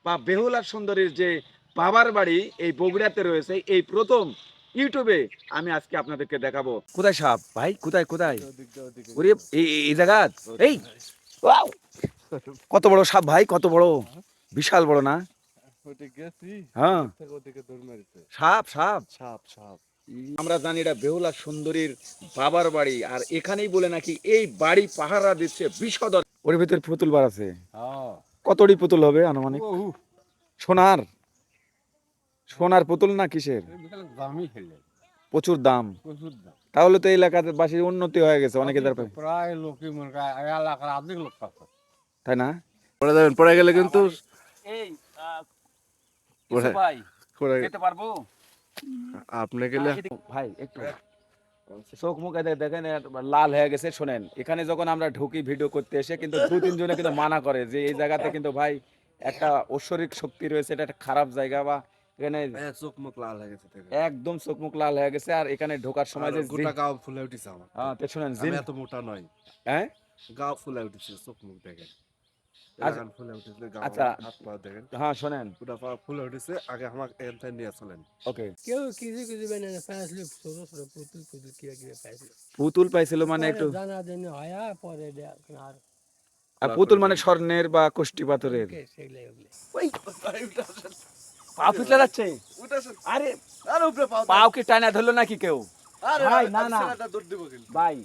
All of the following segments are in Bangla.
বা বেহুলার সুন্দরীর যে বাবার বাড়ি এই বগুড়াতে রয়েছে, এই প্রথম ইউটিউবে আমি আজকে আপনাদেরকে দেখাবো। কোথায় সাপ ভাই? কোথায় কোথায়? ওরে এই জায়গা, এই ওয়াও! কত বড় সাপ ভাই, কত বড়, বিশাল বড় না? হ্যাঁ, সাপ সাপ সাপ সাপ। আমরা জানি এটা বেহুলা সুন্দরীর বাবার বাড়ি, আর এখানেই বলে নাকি এই বাড়ি পাহারা দিচ্ছে বিষধর। ওর ভিতরে পুতুল বার আছে, কতটি পুতুল হবে আনুমানিক? সোনার, সোনার পুতুল না কিসের? প্রচুর দাম। তাহলে তো এই এলাকাতে বাসীর উন্নতি হয়ে গেছে, অনেকে প্রায় লোকই মনে হয় এলাকার অর্ধেক লোক পাচ্ছে, তাই না? পড়ে যাবেন, পড়ে গেলে কিন্তু এই কিছু ভাই যেতে পারবো আপনি গেলে ভাই? একটু চোখ মুখে দেখেন লাল হয়ে গেছে। শোনেন, এখানে যখন আমরা ঢুকি ভিডিও করতে এসে কিন্তু দু তিনজনে কিন্তু মানা করে যে এই জায়গাতে কিন্তু ভাই একটা ঐশ্বরিক শক্তি রয়েছে, এটা একটা খারাপ জায়গা, বা এখানে চোখ মুখ লাল হয়ে গেছে, একদম চোখ মুখ লাল হয়ে গেছে। আর এখানে ঢোকার সময় যে গোটা গাও ফুলে উঠেছে আমার। হ্যাঁ তো শোনেন, আমি এত মোটা নই, হ্যাঁ গাও ফুলে উঠেছে, চোখ মুখ দেখেন। আচ্ছা হ্যাঁ শোনেন, পুরা পা ফুলে উঠেছে। আগে আমাকে এখান নিয়ে চলেন। ওকে। কেউ কিছু কিছু বানিয়ে পাইছিল, ছোট ছোট পুতুল পুতুল কিরা কিরা পাইছিল। পুতুল পাইছিল মানে একটু জানা জানি হয় পরে আর পুতুল মানে স্বর্ণের বা কোষ্টি পাথরের। সেগুলাই ওগুলো ওই পা পিছলে যাচ্ছে। আরে পাও কি টানা ধরলো নাকি কেউ? ভাই না না ভাই,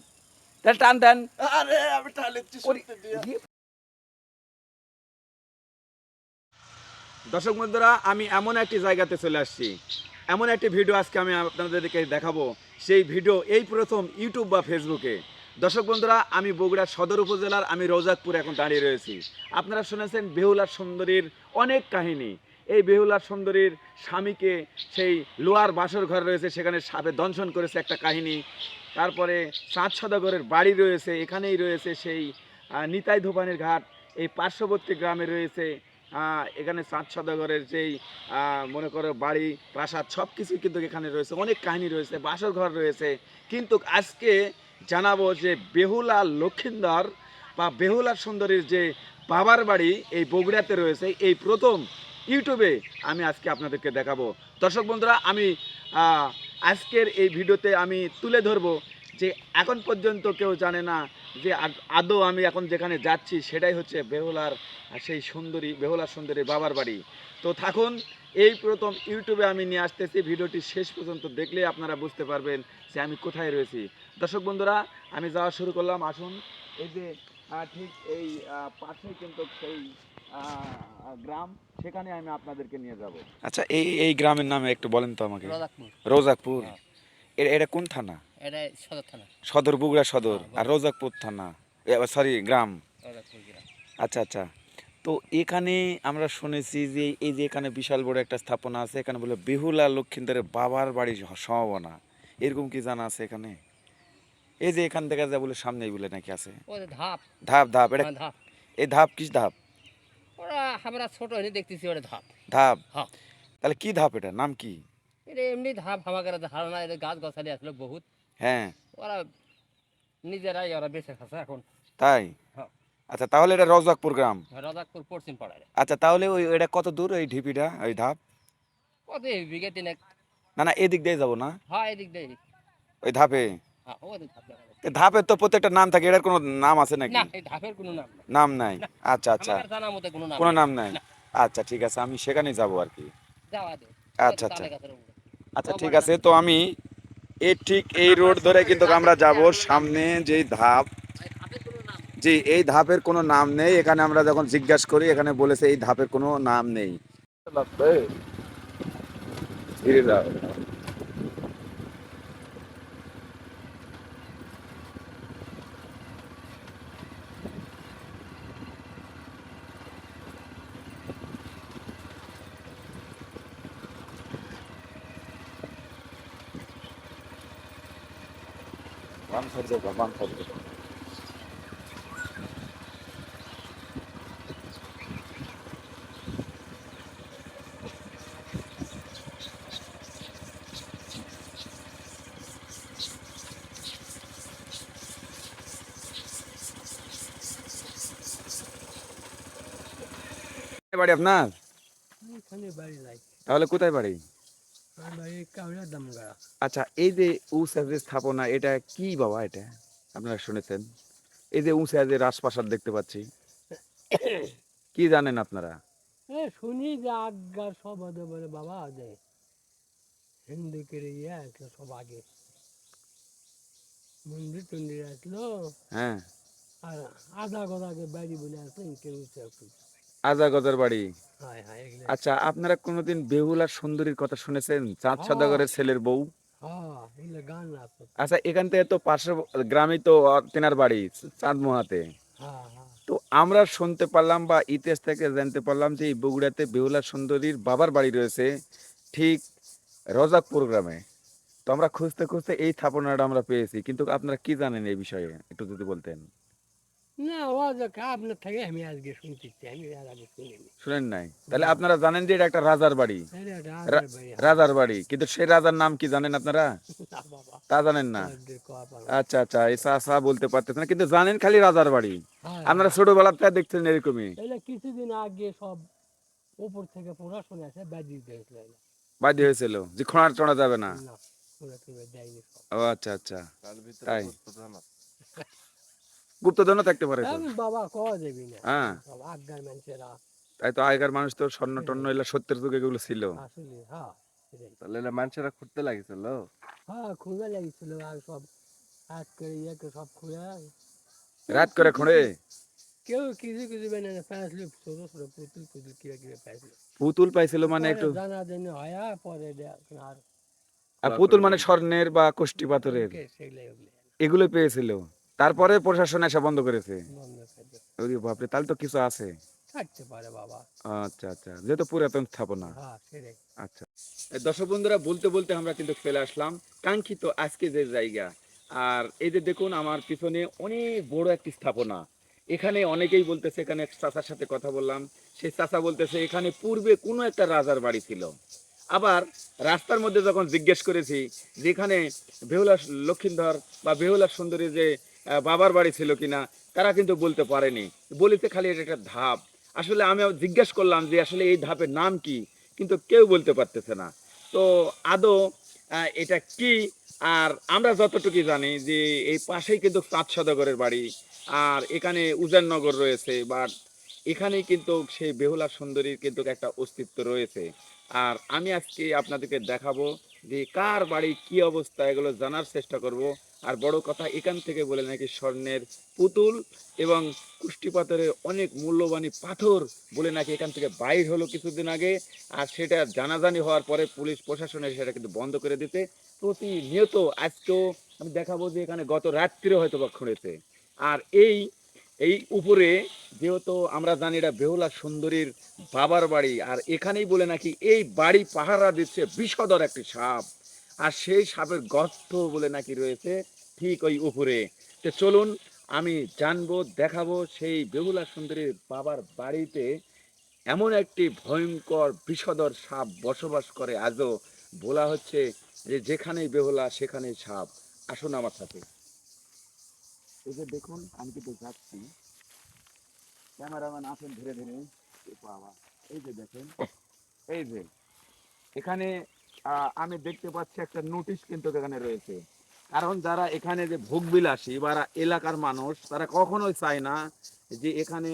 তাহলে টান দেন। আরে আমি টানছি সত্যি দিয়ে। দর্শক বন্ধুরা, আমি এমন একটি জায়গাতে চলে আসছি, এমন একটি ভিডিও আজকে আমি আপনাদেরকে দেখাবো। সেই ভিডিও এই প্রথম ইউটিউব বা ফেসবুকে। দর্শক বন্ধুরা, আমি বগুড়া সদর উপজেলার আমি রোজাকপুর এখন দাঁড়িয়ে রয়েছি। আপনারা শুনেছেন বেহুলার সুন্দরীর অনেক কাহিনী। এই বেহুলার সুন্দরীর স্বামীকে সেই লোহার বাসর ঘর রয়েছে, সেখানে সাপে দংশন করেছে একটা কাহিনী। তারপরে চাঁদ সদাগরের বাড়ি রয়েছে, এখানেই রয়েছে সেই নিতাই ধোপানির ঘাট। এই পার্শ্ববর্তী গ্রামে রয়েছে এখানে চাঁদ সদাগরের যেই মনে করো বাড়ি, প্রাসাদ, সব কিছুই কিন্তু এখানে রয়েছে। অনেক কাহিনী রয়েছে, বাসর ঘর রয়েছে। কিন্তু আজকে জানাবো যে বেহুলা লক্ষিন্দর বা বেহুলার সুন্দরীর যে বাবার বাড়ি এই বগুড়াতে রয়েছে, এই প্রথম ইউটিউবে আমি আজকে আপনাদেরকে দেখাবো। দর্শক বন্ধুরা, আমি আজকের এই ভিডিওতে আমি তুলে ধরবো যে এখন পর্যন্ত কেউ জানে না যে আদৌ আমি এখন যেখানে যাচ্ছি সেটাই হচ্ছে বেহুলার সেই সুন্দরী, বেহুলার সুন্দরী বাবার বাড়ি। তো থাকুন, এই প্রথম ইউটিউবে আমি নিয়ে আসতেছি। ভিডিওটি শেষ পর্যন্ত দেখলে আপনারা বুঝতে পারবেন যে আমি কোথায় রয়েছি। দর্শক বন্ধুরা, আমি যাওয়া শুরু করলাম। আসুন, এই যে ঠিক এই পাশেই কিন্তু সেই গ্রাম, সেখানে আমি আপনাদেরকে নিয়ে যাব। আচ্ছা, এই গ্রামের নামে একটু বলেন তো আমাকে। রোজাকপুর। এটা কোন থানা? এটা সদর থানা। সদর, বগুড়া সদর। আর রোজাকপুর থানা, সরি গ্রাম। আচ্ছা আচ্ছা। তো এখানে আমরা শুনেছি যে এই যে এখানে বিশাল বড় একটা স্থাপনা আছে, এখানে বলে বেহুলা লক্ষিন্দরের বাবার বাড়ির সম্ভাবনা, এরকম কি জানা আছে এখানে? এই যে এখান থেকে যা বলে সামনেই বলে নাকি আছে ধাপ ধাপ ধাপ, এটা ধাপ। এই ধাপ কিস ধাপ? ওরা আমরা ছোট হয়ে দেখতেছি ওরা ধাপ ধাপ। হ্যাঁ। তাহলে কি ধাপ, এটা নাম কি? এটা এমনি ধাপ, আমাদের ধারণা এটা গাছ গাছালি আসলে বহুত। হ্যাঁ, ওরা নিজেরাই ওরা বেঁচে খাচ্ছে এখন। তাই? হ্যাঁ। আচ্ছা, তাহলে এটা রোজাকপুর গ্রাম। রাজাকপুর পশ্চিম পাড়ায়। আচ্ছা, তাহলে ওই এটা কত দূর এই ঢিপিটা, ওই ধাপ? কত বিঘে তিনেক। না না, এদিক দিয়ে যাবো না? হ্যাঁ এদিক দিয়ে। ওই ধাপে? হ্যাঁ ওদের ধাপ। ধাপের তো প্রত্যেকটা নাম থাকে, এটার কোনো নাম আছে নাকি? না, এই ধাপের কোনো নাম নাই। নাম নাই? আচ্ছা আচ্ছা, আমার জানার মতে কোনো নাম কোনো নাম নাই। আচ্ছা ঠিক আছে, আমি সেখানেই যাবো আর কি। যাওয়া দে। আচ্ছা আচ্ছা আচ্ছা, ঠিক আছে। তো আমি ঠিক এই রোড ধরে কিন্তু আমরা যাব সামনে যেই ধাপ, জি এই ধাপের কোনো নাম নেই এখানে। আমরা যখন জিজ্ঞাসা করি এখানে বলেছে এই ধাপের কোনো নাম নেই। ধীরে যাও। বাম সাইড যাও, বাম সাইড যাও। বাড়ি আপনার? এখানে বাড়ি নাই, তাহলে কোথায় বাড়ি? আমার বাড়ি কাউরা দামগাড়া। আচ্ছা, এই যে উঁচা যে স্থাপনা, এটা কি বাবা? এটা আপনারা শুনেছেন? এই যে উঁচা যে রাজপ্রাসাদ দেখতে পাচ্ছি, কি জানেন আপনারা? শুনি যে আজ্ঞার সব আদে বলে বাবা আগে হিন্দু করে একটা সব আগে মন্দির টন্দির আসলো, হ্যাঁ, আর আধা গদাকে বাড়ি বলে আসলো কেউ একটু। আজাগজার বাড়ি। হ্যাঁ হ্যাঁ এগুলো। আচ্ছা, আপনারা কোনোদিন বেহুলার সুন্দরীর কথা শুনেছেন? চাঁদ হ্যাঁ সদাগরের ছেলের বউ। হ্যাঁ এগুলো গান আছে। আচ্ছা, এখান থেকে তো পাশের গ্রামেই তো তেনার বাড়ি, চাঁদমোহাতে। হ্যাঁ হ্যাঁ তো আমরা শুনতে পারলাম বা ইতিহাস থেকে জানতে পারলাম যে এই বগুড়াতে বেহুলা সুন্দরীর বাবার বাড়ি রয়েছে ঠিক রজাকপুর গ্রামে। তো আমরা খুঁজতে খুঁজতে এই স্থাপনাটা আমরা পেয়েছি, কিন্তু আপনারা কি জানেন এই বিষয়ে একটু যদি বলতেন। না ও যে আপনার থেকে আমি আজকে শুনতেছি, আমি আর আগে শুনিনি। শুনেন নাই? তাহলে না। আপনারা জানেন যে এটা একটা রাজার বাড়ি। এটা একটা রা- আধার বাড়ি, হ্যাঁ। রাজার বাড়ি, কিন্তু সেই রাজার নাম কি জানেন আপনারা? না বাবা, তা জানেন না? ওদের কোয়া পারবো না। আচ্ছা আচ্ছা, এই চাচা বলতে পারতেছেন না, কিন্তু জানেন খালি রাজার বাড়ি। হ্যাঁ আপনারা হ্যাঁ ছোটবেলা থেকে দেখছেন এরকমই। এগুলো কিছুদিন আগে সব উপর থেকে পড়াশোনা আছে বাজি দিয়েছিল এগুলো। বাদী হয়েছিল যে খোঁড়া টোনা যাবে না। না পুরো টুরে দেয়নি সব। ও আচ্ছা আচ্ছা, তার ভিতরে তাই প্রধান আছে। গুপ্তধনও থাকতে পারে তো। আমি বাবা কওয়া যাবি না, হ্যাঁ, সব আজ্ঞার মানুষেরা তাই তো আগেকার মানুষ তো স্বর্ণ টর্ণ এগুলো সত্যের যুগে এগুলো ছিল। আসলে হ্যাঁ সেটাই। তাহলে এলা মানুষেরা খুঁজতে লাগিছিল। হ্যাঁ খুঁজে লাগিয়েছিল আর সব হাত করে ইয়েকে সব খুঁজে রাত করে খোঁড়ে। কেউ কিছু কিছু বেনে ফেঁসলো, ছোট ছোট পুতুল পুতুল কিবা কিবা ফেঁসলো। পুতুল পাইছিল মানে পরে একটু, জানা জানি হয় আর পরে আর আর পুতুল মানে স্বর্ণের বা কোষ্টি পাথরের, সেগুলো ওগুলো এগুলো পেয়েছিল। তারপরে প্রশাসন এসে বন্ধ করেছে। বন্ধ খাদ্য ওরে বাপরে, তাহলে তো কিছু আছে। থাকতে পারে বাবা। আচ্ছা আচ্ছা, যেহেতু পুরাতন স্থাপনা। হ্যাঁ সেটাই। আচ্ছা, দর্শক বন্ধুরা, বলতে বলতে আমরা কিন্তু চলে আসলাম কাঙ্ক্ষিত আজকে যে জায়গা। আর এই যে দেখুন আমার পিছনে অনেক বড় একটি স্থাপনা। এখানে অনেকেই বলতেছে, এখানে এক চাচার সাথে কথা বললাম, সেই চাচা বলতেছে এখানে পূর্বে কোনো একটা রাজার বাড়ি ছিল। আবার রাস্তার মধ্যে যখন জিজ্ঞেস করেছি যেখানে বেহুলা লক্ষিন্দর বা বেহুলা সুন্দরী যে বাবার বাড়ি ছিল কিনা, তারা কিন্তু বলতে পারেনি, বলিতে খালি এটা একটা ধাপ। আসলে আমি জিজ্ঞেস করলাম যে আসলে এই ধাপের নাম কি, কিন্তু কেউ বলতে পারতেছে না। তো আদৌ এটা কি? আর আমরা যতটুকু জানি যে এই পাশেই কিন্তু চাঁদ সদাগরের বাড়ি, আর এখানে উজাননগর রয়েছে, বাট এখানেই কিন্তু সেই বেহুলা সুন্দরীর কিন্তু একটা অস্তিত্ব রয়েছে। আর আমি আজকে আপনাদেরকে দেখাবো যে কার বাড়ি কি অবস্থা, এগুলো জানার চেষ্টা করব। আর বড় কথা, এখান থেকে বলে নাকি স্বর্ণের পুতুল এবং কুষ্টিপাথরের অনেক মূল্যবানী পাথর বলে নাকি এখান থেকে বাইর হলো কিছুদিন আগে। আর সেটা জানাজানি হওয়ার পরে পুলিশ প্রশাসন এসে সেটা কিন্তু বন্ধ করে দিতে প্রতিনিয়ত আজকেও আমি দেখাবো যে এখানে গত রাত্রিরে হয়তো বা খুঁড়েছে। আর এই এই উপরে যেহেতু আমরা জানি এটা বেহুলা সুন্দরীর বাবার বাড়ি, আর এখানেই বলে নাকি এই বাড়ি পাহারা দিচ্ছে বিষধর একটি সাপ। আর সেই সাপের গর্ত বলে নাকি রয়েছে ঠিক ওই উপরে। তো চলুন আমি জানবো, দেখাবো সেই বেহুলা সুন্দরীর বাবার বাড়িতে এমন একটি ভয়ঙ্কর বিষধর সাপ বসবাস করে আজও। বলা হচ্ছে যে যেখানেই বেহুলা সেখানেই সাপ। আসুন আমার সাথে। এই যে দেখুন আমি কিন্তু যাচ্ছি, ক্যামেরাম্যান আছেন ধীরে ধীরে। এ বাবা, এই যে দেখেন, এই যে এখানে আমি দেখতে পাচ্ছি একটা নোটিশ কিন্তু এখানে রয়েছে। কারণ যারা এখানে যে ভোগবিলাসী বা এলাকার মানুষ, তারা কখনোই চায় না যে এখানে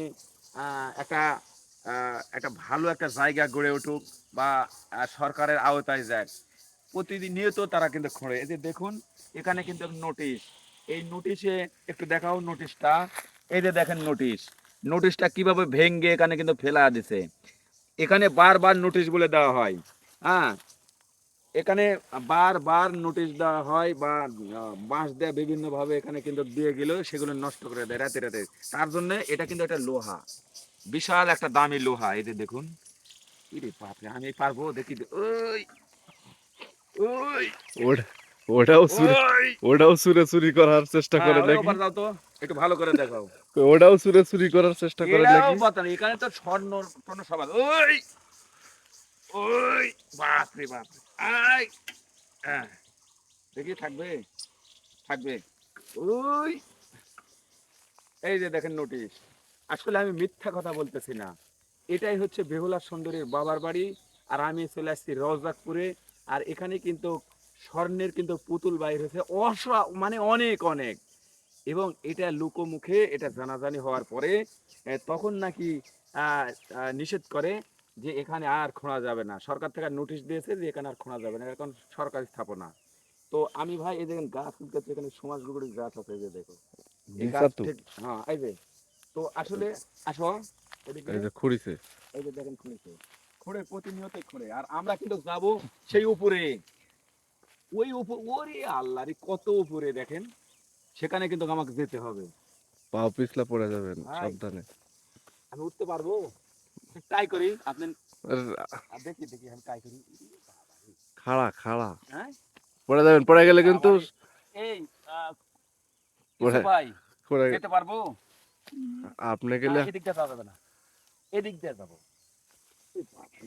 একটা একটা ভালো একটা জায়গা গড়ে উঠুক বা সরকারের আওতায় যায়। প্রতিনিয়ত তারা কিন্তু খোঁড়ে। এই যে দেখুন এখানে কিন্তু নোটিশ, এই নোটিশে একটু দেখাও নোটিশটা। এই যে দেখেন নোটিশ, নোটিশটা কিভাবে ভেঙ্গে এখানে কিন্তু ফেলা দিছে। এখানে বারবার নোটিশ বলে দেওয়া হয়। হ্যাঁ, এখানে বারবার নোটিশ দেওয়া হয় বা বাঁশ দেয়া বিভিন্ন ভাবে এখানে কিন্তু দিয়ে গেলেও সেগুলো নষ্ট করে দেয় রাতে রাতে। তার জন্য এটা কিন্তু একটা লোহা, বিশাল একটা দামি লোহা। এই যে দেখুন, ইরে বাপরে, আমি পারবো দেখি। ওই ওই ওটা ওটাও চুরি, ওই ওটাও চুরে চুরি করার চেষ্টা হ্যাঁ, করে ওই নাকি? ওপার যাও তো, একটু ভালো করে দেখাও। ওটাও চুরে চুরি করার চেষ্টা করে এটাও নাকি? পাতা নেই, এখানে তো স্বর্ণ স্বর্ণ সব আছে। ওই ওই বাপরে বাপরে, আই হ্যাঁ, দেখি থাকবে, থাকবে। ওই এই যে দেখেন নোটিশ। আসলে আমি মিথ্যা কথা বলতেছি না, এটাই হচ্ছে বেহুলা সুন্দরীর বাবার বাড়ি। আর আমি চলে আসছি রওজাকপুরে। আর এখানে কিন্তু স্বর্ণের কিন্তু পুতুল বাইর হয়েছে মানে অনেক অনেক। এবং এটা লোকমুখে এটা জানাজানি হওয়ার পরে তখন নাকি আহ, নিষেধ করে যে এখানে আর খোঁড়া যাবে না। সরকার থেকে নোটিশ দিয়েছে যে এখানে আর খোঁড়া যাবে না, এখন সরকারি স্থাপনা। তো আমি ভাই এই দেখেন গাছ উঠতেছে, এখানে সমাজগুলোর গাছ আছে, এই যে দেখো এই গাছ বিসাতু ঠিক, হ্যাঁ এই যে। তো আসলে আসো এদিকে, এই যে খুঁড়িছে। এই যে দেখেন খুঁড়েছে, খুঁড়ে প্রতিনিয়তই খুঁড়ে। আর আমরা কিন্তু যাব সেই উপরে, ওই উপর, ওরে আল্লাহ রে কত উপরে দেখেন, সেখানে কিন্তু আমাকে যেতে হবে। পাও পিছলা পড়ে যাবেন, ভাই সাবধানে। আমি উঠতে পারবো? ট্রাই করি, আপনি আর দেখি দেখি আমি ট্রাই করি। খাড়া খাড়া হ্যাঁ পড়ে যাবেন, পড়ে গেলে কিন্তু বাবারে, এই পড়ে ইসু ভাই পড়ে যেতে পারবো? আপনি না গেলে, এদিক দিয়ে যাওয়া যাবে না, এদিক দিয়ে যাবো। এই বাবারে,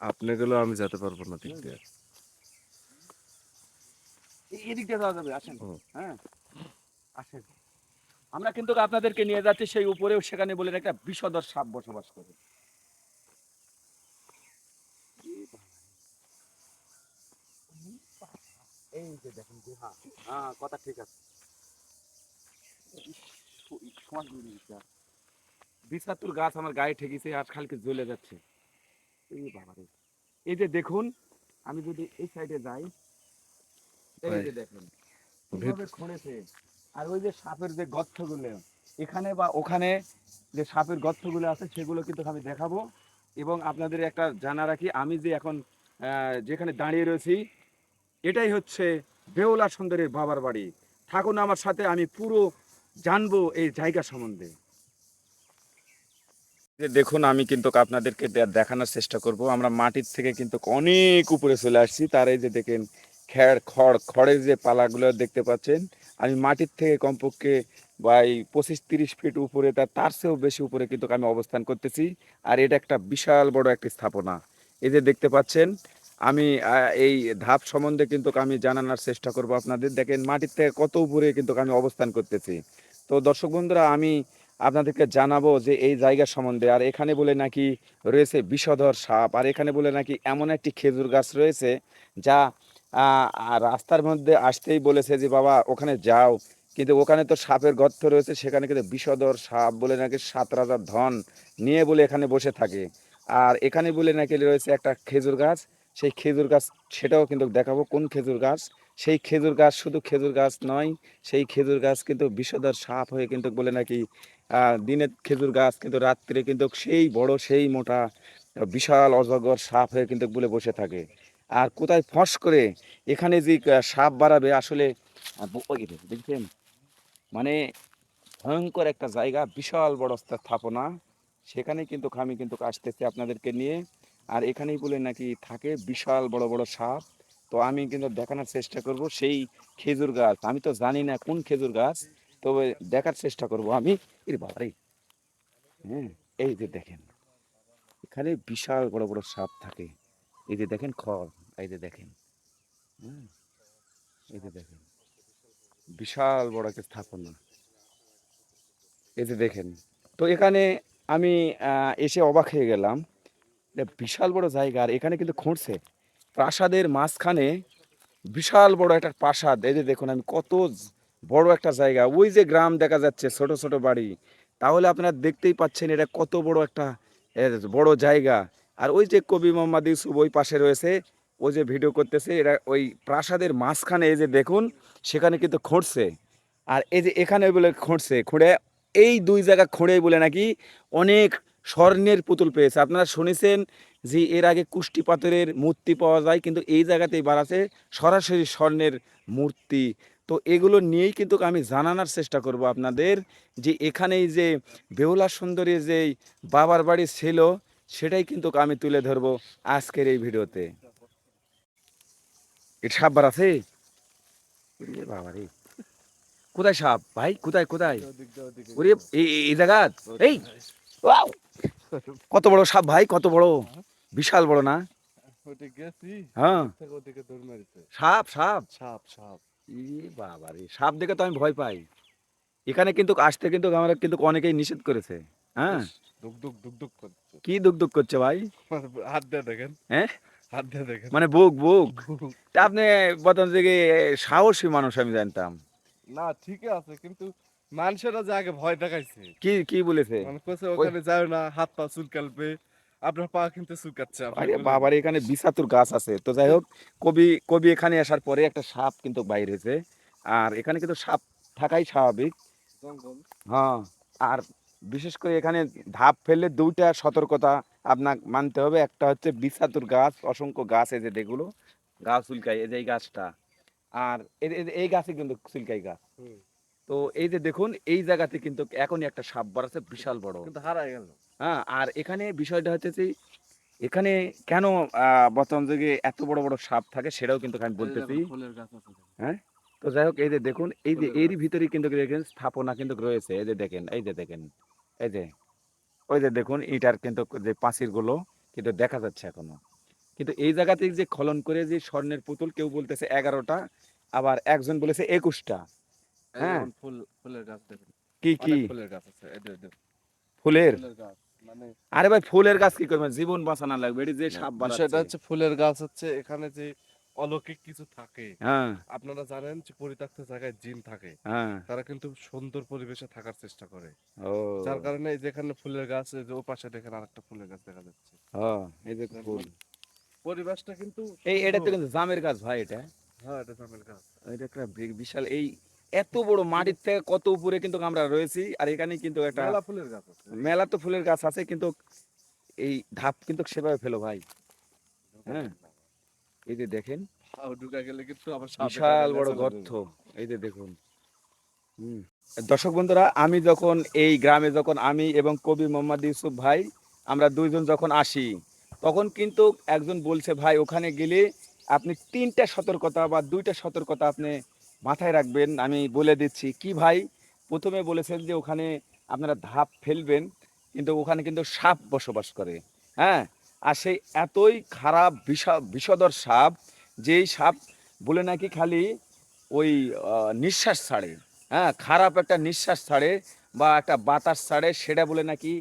আপনি গেলেও আমি যেতে পারবো না দিক দিয়ে। এদিক দিয়ে যাওয়া যাবে, আসেন। হুম। হ্যাঁ আসেন, আমরা কিন্তু আপনাদেরকে নিয়ে যাচ্ছি সেই উপরেও, সেখানে বলে একটা বিষধর সাপ বসবাস করে। এই যে দেখেন গুহা, হ্যাঁ কথা ঠিক আছে। বিষাতুর গাছ আমার গায়ে ঠেকেছে আর খালকে জ্বলে যাচ্ছে। এই বাবারে, এই যে দেখুন, আমি যদি এই সাইডে যাই, এই ভাই যে দেখুন ভিত- কিভাবে খুঁড়েছে। আর ওই যে সাপের যে গর্তগুলো এখানে বা ওখানে, যে সাপের গর্তগুলো আছে সেগুলো কিন্তু আমি দেখাবো। এবং আপনাদের একটা জানা রাখি, আমি যে এখন যেখানে দাঁড়িয়ে রয়েছি, এটাই হচ্ছে বেহুলা সুন্দরীর বাবার বাড়ি। থাকুন আমার সাথে, আমি পুরো জানবো এই জায়গা সম্বন্ধে। যে দেখুন, আমি কিন্তু আপনাদেরকে দেখানোর চেষ্টা করব, আমরা মাটির থেকে কিন্তু অনেক উপরে চলে আসছি। তার এই যে দেখেন খড়ের যে পালাগুলো দেখতে পাচ্ছেন, আমি মাটির থেকে কমপক্ষে বাই 25-30 ফিট উপরে, তার চেয়েও বেশি উপরে কিন্তু আমি অবস্থান করতেছি। আর এটা একটা বিশাল বড় একটি স্থাপনা, এই যে দেখতে পাচ্ছেন। আমি এই ধাপ সম্বন্ধে কিন্তু আমি জানানোর চেষ্টা করব আপনাদের। দেখেন মাটির থেকে কত উপরে কিন্তু আমি অবস্থান করতেছি। তো দর্শক বন্ধুরা, আমি আপনাদেরকে জানাবো যে এই জায়গা সম্বন্ধে। আর এখানে বলে নাকি রয়েছে বিষধর সাপ, আর এখানে বলে নাকি এমন একটি খেজুর গাছ রয়েছে যা রাস্তার মধ্যে আসতেই বলেছে যে বাবা ওখানে যাও, কিন্তু ওখানে তো সাপের গর্ত রয়েছে, সেখানে কিন্তু বিষধর সাপ বলে নাকি 7 রাজার ধন নিয়ে বলে এখানে বসে থাকে। আর এখানে বলে নাকি রয়েছে একটা খেজুর গাছ, সেই খেজুর গাছ, সেটাও কিন্তু দেখাবো কোন খেজুর গাছ। সেই খেজুর গাছ শুধু খেজুর গাছ নয়, সেই খেজুর গাছ কিন্তু বিষধর সাপ হয়ে কিন্তু বলে নাকি দিনের খেজুর গাছ কিন্তু রাত্রে কিন্তু সেই বড় সেই মোটা বিশাল অজগর সাপ হয়ে কিন্তু বলে বসে থাকে। আর কোথায় ফস করে এখানে যে সাপ বাড়াবে আসলে, ওই যে দেখছেন, মানে ভয়ঙ্কর একটা জায়গা, বিশাল বড় স্থাপনা। সেখানে কিন্তু আমি কিন্তু আসতেছি আপনাদেরকে নিয়ে। আর এখানেই বলে নাকি থাকে বিশাল বড় বড় সাপ। তো আমি কিন্তু দেখানোর চেষ্টা করব সেই খেজুর গাছ, আমি তো জানি না কোন খেজুর গাছ, তবে দেখার চেষ্টা করব আমি। এর বাবারে, হ্যাঁ এই যে দেখেন, এখানে বিশাল বড় বড় সাপ থাকে। এই যে দেখেন খড়, এই যে দেখেন, হ্যাঁ এই যে দেখেন বিশাল বড় একটা স্থাপনা, এই যে দেখেন। তো এখানে আমি এসে অবাক হয়ে গেলাম, এটা বিশাল বড় জায়গা। আর এখানে কিন্তু খুঁড়ছে প্রাসাদের মাঝখানে বিশাল বড় একটা প্রাসাদ। এই যে দেখুন, আমি কত বড় একটা জায়গা, ওই যে গ্রাম দেখা যাচ্ছে ছোট ছোট বাড়ি, তাহলে আপনারা দেখতেই পাচ্ছেন এটা কত বড় একটা বড় জায়গা। আর ওই যে কবি মোহাম্মদ ইউসুফ ওই পাশে রয়েছে, ওই যে ভিডিও করতেছে, এরা ওই প্রাসাদের মাঝখানে এই যে দেখুন সেখানে কিন্তু খুঁড়ছে। আর এই যে এখানে বলে খুঁড়ছে, খুঁড়ে এই দুই জায়গা খুঁড়েই বলে নাকি অনেক স্বর্ণের পুতুল পেয়েছে। আপনারা শুনেছেন যে এর আগে কুষ্টি পাথরের মূর্তি পাওয়া যায়, কিন্তু এই জায়গাতেই বাড়াছে সরাসরি স্বর্ণের মূর্তি। তো এগুলো নিয়েই কিন্তু আমি জানানোর চেষ্টা করব আপনাদের, যে এখানেই যে বেহুলা সুন্দরীর যেই বাবার বাড়ি ছিল, সেটাই কিন্তু আমি তুলে ধরবো আজকের এই ভিডিওতে। এটা সাপ বার আছে, বাবারে কোথায় সাপ ভাই, কোথায় কোথায়? ওরে এই জায়গা, এই ওয়াও! কত বড় সাপ ভাই, কত বড়, বিশাল বড় না? ওটা গেছি, হ্যাঁ ওদিকে দৌড় মারিছে। সাপ সাপ, সাপ সাপ ই বাবারে, সাপ দেখে তো আমি ভয় পাই। এখানে কিন্তু আসতে কিন্তু আমরা কিন্তু অনেকেই নিষেধ করেছে। হ্যাঁ দুক দুক দুক দুক করছে। কি দুক দুক করছে ভাই? হাত দিয়ে দেখেন, হ্যাঁ, হাত দিয়ে দেখেন। মানে বুক বুক। তা আপনি বর্তমান থেকে সাহসী মানুষ আমি জানতাম। না ঠিকই আছে, কিন্তু মানুষেরা যে আগে ভয় দেখাইছে, কি কি বলেছে? মানে কইছে ওই ওখানে যাও না, হাত পা চুলকালবে, আপনার পা কিন্তু চুলকাচ্ছে, আপনি আরে বলেন। বাবার এখানে বিছাতুর গাছ আছে। তো যাই হোক, কবি কবি এখানে আসার পরে একটা সাপ কিন্তু বাইর হয়েছে। আর এখানে কিন্তু সাপ থাকাই স্বাভাবিক। জঙ্গল। হ্যাঁ, আর বিশেষ করে এখানে ধাপ ফেললে ২ টা সতর্কতা আপনাকে মানতে হবে। একটা হচ্ছে বিছাতুর গাছ, অসংখ্য গাছ এই যে যেগুলো, গা চুলকায় এই যে এই গাছটা। আর এই গাছে কিন্তু চুলকাই গাছ। হুম। তো এই যে দেখুন এই জায়গাতে কিন্তু এখনই একটা সাপ বার আছে বিশাল বড়। কিন্তু হারাই গেল। হ্যাঁ, আর এখানে বিষয়টা হচ্ছে যে এখানে কেন বর্তমান যুগে এত বড় বড় সাপ থাকে সেটাও কিন্তু আমি এই যে বলতেছি। দেখেন, ফুলের গাছ আছে দেখেন। হ্যাঁ, তো যাই হোক এই যে দেখুন এই যে ফুলের এরই গাছ। ভিতরেই কিন্তু দেখেন স্থাপনা কিন্তু রয়েছে। এই যে দেখেন, এই যে দেখেন, এই যে ওই যে দেখুন ইটার কিন্তু যে প্রাচীরগুলো কিন্তু দেখা যাচ্ছে এখনো। কিন্তু এই জায়গাতে যে খনন করে যে স্বর্ণের পুতুল কেউ বলতেছে ১১টা, আবার একজন বলেছে ২১টা। এই হ্যাঁ, দেখুন ফুলের গাছ দেখেন। কি কি অনেক ফুলের গাছ আছে, এই যে ফুলের? ফুলের গাছ। মানে আরে ভাই ফুলের গাছ কি করবেন? জীবন বাঁচানো লাগবে। এটি যে না, সাপ বিষয়টা বাড়াচ্ছে। হচ্ছে ফুলের গাছ হচ্ছে এখানে যে অলৌকিক কিছু থাকে। হ্যাঁ, আপনারা জানেন যে পরিত্যক্ত জায়গায় জিন থাকে। হ্যাঁ। তারা কিন্তু সুন্দর পরিবেশে থাকার চেষ্টা করে। যার ও, কারণে এই যেখানে ফুলের গাছ, এই যে ও পাশে দেখেন আরেকটা ফুলের গাছ দেখা যাচ্ছে। হ্যাঁ, এই যে যার ফুল। মানে পরিবেশটা কিন্তু এটা তো সুন্দর। কিন্তু জামের গাছ ভাই এটা। হ্যাঁ, এটা জামের গাছ। এটা একটা বিশাল এই এত বড় মাটির থেকে কত উপরে কিন্তু আমরা রয়েছি আর এখানে কিন্তু একটা মেলা ফুলের গাছ আছে। মেলা তো ফুলের গাছ আছে কিন্তু এই ধাপ কিন্তু সেভাবে ফেলো ভাই। হ্যাঁ, এই যে দেখেন হাও ঢুকা গেলে কিন্তু আবার সাপে বিশাল কামড়ে বড় চলে গর্ত। যাবে। এই যে দেখুন। হুম। দর্শক বন্ধুরা আমি যখন এই গ্রামে যখন আমি এবং কবি মোহাম্মদ ইউসুফ ভাই আমরা দুইজন যখন আসি তখন কিন্তু একজন বলছে ভাই ওখানে গেলে আপনি ৩টা সতর্কতা বা ২টা সতর্কতা আপনি মাথায় রাখবেন আমি বলে দিচ্ছি কি ভাই। প্রথমে বলেছেন যে ওখানে আপনারা ধাপ ফেলবেন কিন্তু ওখানে কিন্তু সাপ বসবাস করে। হ্যাঁ, আর সেই এতই খারাপ বিষধর সাপ যেই সাপ বলে নাকি খালি ওই নিঃশ্বাস ছাড়ে। হ্যাঁ, খারাপ একটা নিঃশ্বাস ছাড়ে বা একটা বাতাস ছাড়ে সেটা বলে নাকি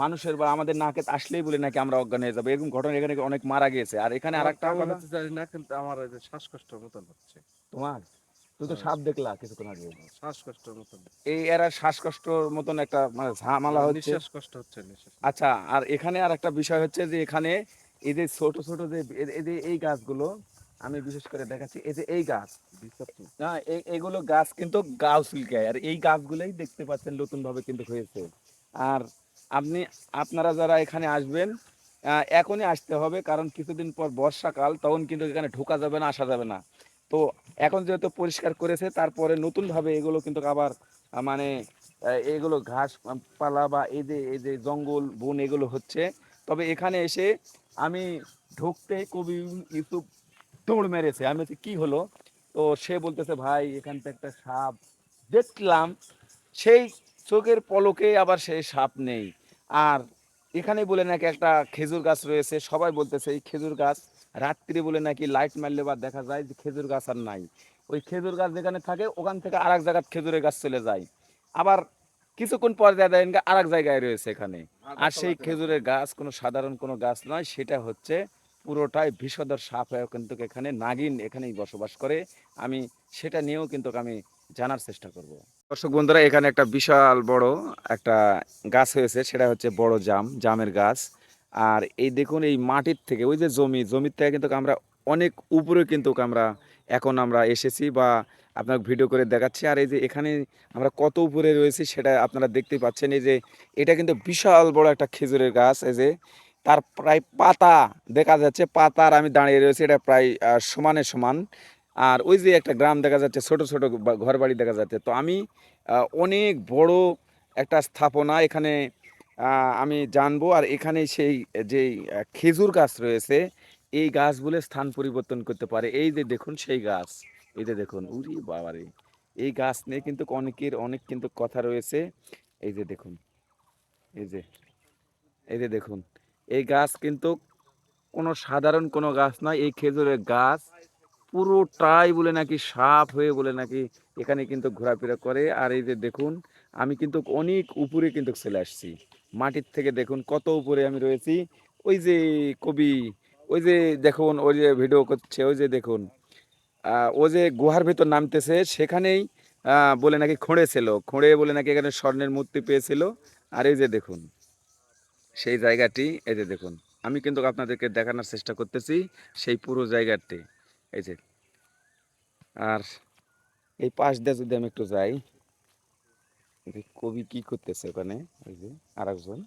মানুষের বা আমাদের নাকে আসলেই বলে নাকি আমরা অজ্ঞান হয়ে যাবো। এরকম ঘটনা এখানে অনেক মারা গিয়েছে। আর এখানে আমার আরেকটা কেমন কথা হচ্ছে জানি না, কিন্তু আমার এই যে শ্বাসকষ্টের মতন হচ্ছে। তোমার, তুই তো হ্যাঁ, সাপ দেখলা কিছুক্ষণ আগে। শ্বাসকষ্টের মতন। এই এরা শ্বাসকষ্টর মতন একটা মানে ঝামেলা হচ্ছে। নিঃশ্বাস কষ্ট হচ্ছে, নিঃশ্বাস। আচ্ছা, আর এখানে আর একটা বিষয় হচ্ছে যে এখানে এই যে ছোট ছোট যে এই যে এই গাছগুলো আমি বিশেষ করে দেখাচ্ছি এই যে এই গাছ। বিষাক্ত। না এইগুলো গাছ কিন্তু গাও চুলকায় আর এই গাছগুলোই দেখতে পাচ্ছেন নতুন ভাবে কিন্তু হয়েছে। আর আপনি আপনারা যারা এখানে আসবেন এখনই আসতে হবে কারণ কিছুদিন পর বর্ষাকাল তখন কিন্তু এখানে ঢোকা যাবে না আসা যাবে না। তো এখন যেহেতু পরিষ্কার করেছে তারপরে নতুন ভাবে এগুলো কিন্তু আবার মানে এগুলো ঘাস পালা বা এই যে জঙ্গল বন এগুলো হচ্ছে। তবে এখানে এসে আমি ঢুকতে কবি ইউসুফ দৌড় মেরেছে। আমি বলছি কি হলো? তো সে বলতেছে ভাই এখান থেকে একটা সাপ দেখলাম সেই চোখের পলকে আবার সেই সাপ নেই। আর এখানে বলে নাকি একটা খেজুর গাছ রয়েছে সবাই বলতেছে এই খেজুর গাছ রাত্রি বলে নাকি লাইট মারলে বা দেখা যায় যে খেজুর গাছ আর নাই। ওই খেজুর গাছ যেখানে থাকে ওখান থেকে আর এক জায়গায় খেজুরের গাছ চলে যায়। আবার কিছুক্ষণ পর দেখা যায় আর এক জায়গায় রয়েছে এখানে। আর সেই খেজুরের গাছ কোনো সাধারণ কোনো গাছ নয় সেটা হচ্ছে পুরোটাই বিষধর সাপ হয়ে কিন্তু এখানে নাগিন এখানেই বসবাস করে। আমি সেটা নিয়েও কিন্তু আমি জানার চেষ্টা করব। দর্শক বন্ধুরা এখানে একটা বিশাল বড় একটা গাছ হয়েছে সেটা হচ্ছে বড় জামের গাছ। আর এই দেখুন এই মাটির থেকে ওই যে জমির থেকে কিন্তু আমরা অনেক উপরে কিন্তু আমরা এসেছি বা আপনাকে ভিডিও করে দেখাচ্ছি। আর এই যে এখানে আমরা কত উপরে রয়েছি সেটা আপনারা দেখতেই পাচ্ছেন। এই যে এটা কিন্তু বিশাল বড় একটা খেজুরের গাছ। এই যে তার প্রায় পাতা দেখা যাচ্ছে পাতার আমি দাঁড়িয়ে রয়েছি এটা প্রায় সমানে সমান। আর ওই যে একটা গ্রাম দেখা যাচ্ছে ছোট ছোট ঘর বাড়ি দেখা যাচ্ছে। তো আমি অনেক বড় একটা স্থাপনা এখানে আমি জানবো। আর এখানে সেই যেই খেজুর গাছ রয়েছে এই গাছগুলো স্থান পরিবর্তন করতে পারে। এই যে দেখুন সেই গাছ, এই যে দেখুন উরি বাবারে এই গাছ নিয়ে কিন্তু অনেকের অনেক কিন্তু কথা রয়েছে। এই যে দেখুন, এই যে এই যে দেখুন এই গাছ কিন্তু কোনো সাধারণ কোনো গাছ নয়। এই খেজুরের গাছ পুরোটাই বলে নাকি সাপ হয়ে বলে নাকি এখানে কিন্তু ঘোরাফেরা করে। আর এই যে দেখুন আমি কিন্তু অনেক উপরে কিন্তু চলে আসছি। মাটির থেকে দেখুন কত উপরে আমি রয়েছি। ওই যে কবি, ওই যে দেখুন, ওই যে ভিডিও করছে, ওই যে দেখুন ও যে গুহার ভেতর নামতেছে, সেখানেই বলে নাকি খুঁড়েছিল, খুঁড়ে বলে নাকি এখানে স্বর্ণের মূর্তি পেয়েছিল। আর এই যে দেখুন সেই জায়গাটি, এই যে দেখুন, আমি কিন্তু আপনাদেরকে দেখানোর চেষ্টা করতেছি সেই পুরো জায়গাটি, এই যে। আর এই পাশ দিয়ে যদি আমি একটু যাই, এই যে কবি কি করতেছে ওখানে, ওই যে আরেকজন,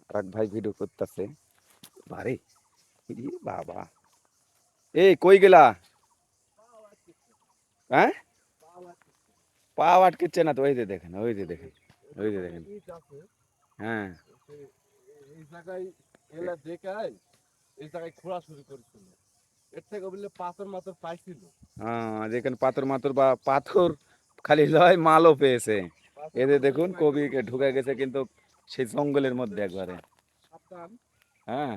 আরেক ভাই ভিডিও করতেছে। বারে ইরে বাবা, এই কই গেলা? হ্যাঁ, পাও আটকেছে না তো? ওই যে দেখেন, ওই যে দেখেন, ওই যে দেখেন। ইট আছে, হ্যাঁ, এই জায়গায় এলা দেখায়, এই জায়গায় খোঁড়াখুড়ি করেছিল। এর থেকে বললে পাথর মাথর পাইছিল। যেখানে পাথর মাথর বা পাথর খালি লয়, মালও পেয়েছে। পাথর এদের মাথর দেখুন পাইছিল। কবিকে ঢুকে গেছে কিন্তু সেই জঙ্গলের মধ্যে একবারে। সাবধান, হ্যাঁ,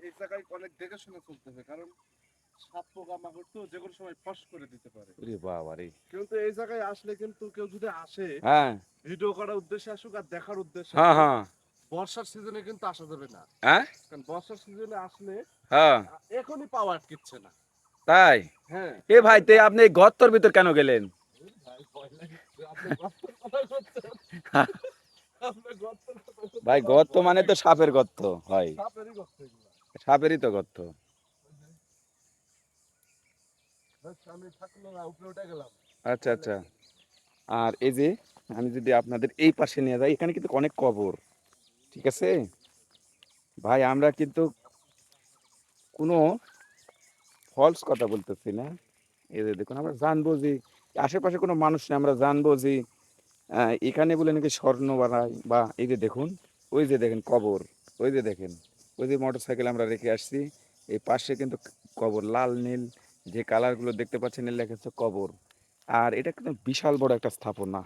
এই জায়গায় অনেক দেখে শুনে চলতে হবে, কারণ সাপ পোকা মাকড় তো যে কোনো সময় ফস করে দিতে পারে। ওরে বাবা রে। কিন্তু এই জায়গায় আসলে কিন্তু কেউ যদি আসে, হ্যাঁ, ভিডিও করার উদ্দেশ্যে আসুক আর দেখার উদ্দেশ্যে হ্যাঁ, আসুক, হ্যাঁ, বর্ষার সিজনে কিন্তু আসা যাবে না। হ্যাঁ, কারণ বর্ষার সিজনে আসলে হ্যাঁ, এখনই পাওয়া আটকিচ্ছে না। তাই? হ্যাঁ, এ ভাই, তে আপনি এই গর্তর ভিতর কেন গেলেন? ভাই ভয় লাগছে। আপনি গর্তের কথা বলছেন। আপনি গর্তের কথা বলছেন, ভাই আমার গর্ত ভয় মানে তো লাগছে। সাপের গর্ত হয়, সাপেরই গর্ত এগুলা। সাপেরই তো গর্ত। ব্যাস, আমি থাকলো না, উপরে উঠে গেলাম। আচ্ছা, ভয় আচ্ছা। লাগছে। আর এই যে আমি যদি আপনাদের এই পাশে নিয়ে যাই, এখানে কিন্তু অনেক কবর, ঠিক আছে ভাই? আমরা কিন্তু কোনো ফলস কথা বলতেছি না। এই যে দেখুন, আমরা জানবো যে আশেপাশে কোনো মানুষ নেই, আমরা জানবো যে এখানে বলে নাকি স্বর্ণ বানায়, বা এই যে দেখুন, ওই যে দেখেন কবর, ওই যে দেখেন, ওই যে মোটর সাইকেল আমরা রেখে আসছি, এই পাশে কিন্তু কবর, লাল নীল যে কালারগুলো দেখতে পাচ্ছেন, এর লেখা হচ্ছে কবর। আর এটা কিন্তু বিশাল বড় একটা স্থাপনা।